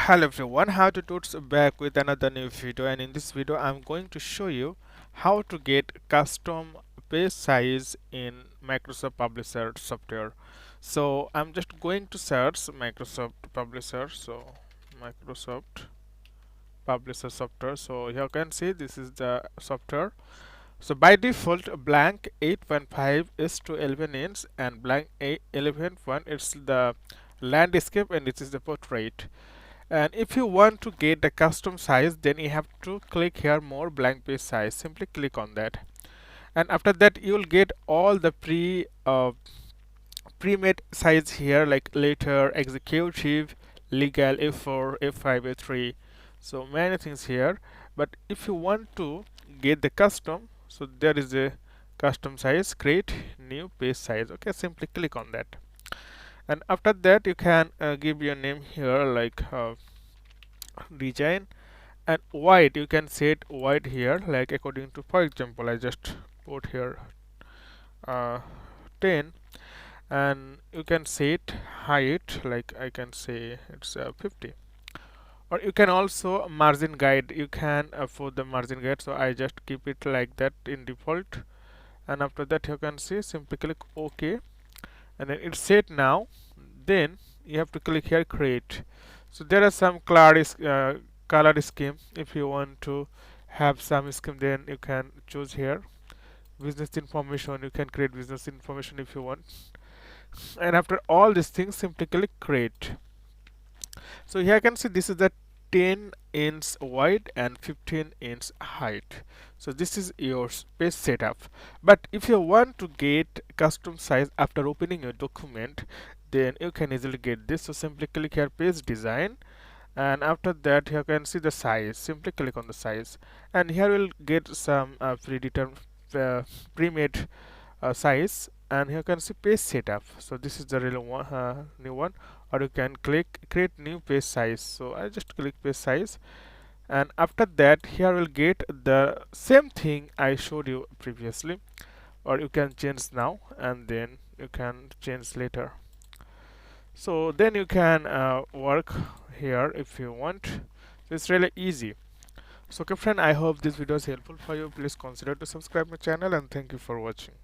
Hello everyone, how to tools back with another new video, and in this video I'm going to show you how to get custom page size in Microsoft Publisher software. So I'm just going to search Microsoft Publisher, so Microsoft Publisher software. So here you can see this is the software. So by default blank 8.5 is to 11 inch and blank 11.1 it's the landscape and this is the portrait. And if you want to get the custom size, then you have to click here more blank page size. Simply click on that, and after that you will get all the pre-made size here, like letter, executive, legal, A4, A5, A3, so many things here. But if you want to get the custom, so there is a custom size, create new page size. Okay, simply click on that, and after that you can give your name here, like design, and white you can set white here, like according to, for example, I just put here uh, 10, and you can set height, like I can say it's 50. Or you can also margin guide, you can for the margin guide, so I just keep it like that in default. And after that you can see, simply click OK, and then it's set now. Then you have to click here create. So there are some color scheme. If you want to have some scheme, then you can choose here business information. You can create business information if you want, and after all these things simply click create. So here you can see this is the 10-inch wide and 15-inch height. So this is your page setup. But if you want to get custom size after opening your document, then you can easily get this. So simply click here page design, and after that you can see the size. Simply click on the size, and here we'll get some predetermined pre-made size, and here you can see page setup. So this is the real one, new one. Or you can click create new page size, so I just click page size, and after that here we'll get the same thing I showed you previously. Or you can change now and then you can change later, so then you can work here if you want. So it's really easy. So okay friend, I hope this video is helpful for you. Please consider to subscribe my channel, and thank you for watching.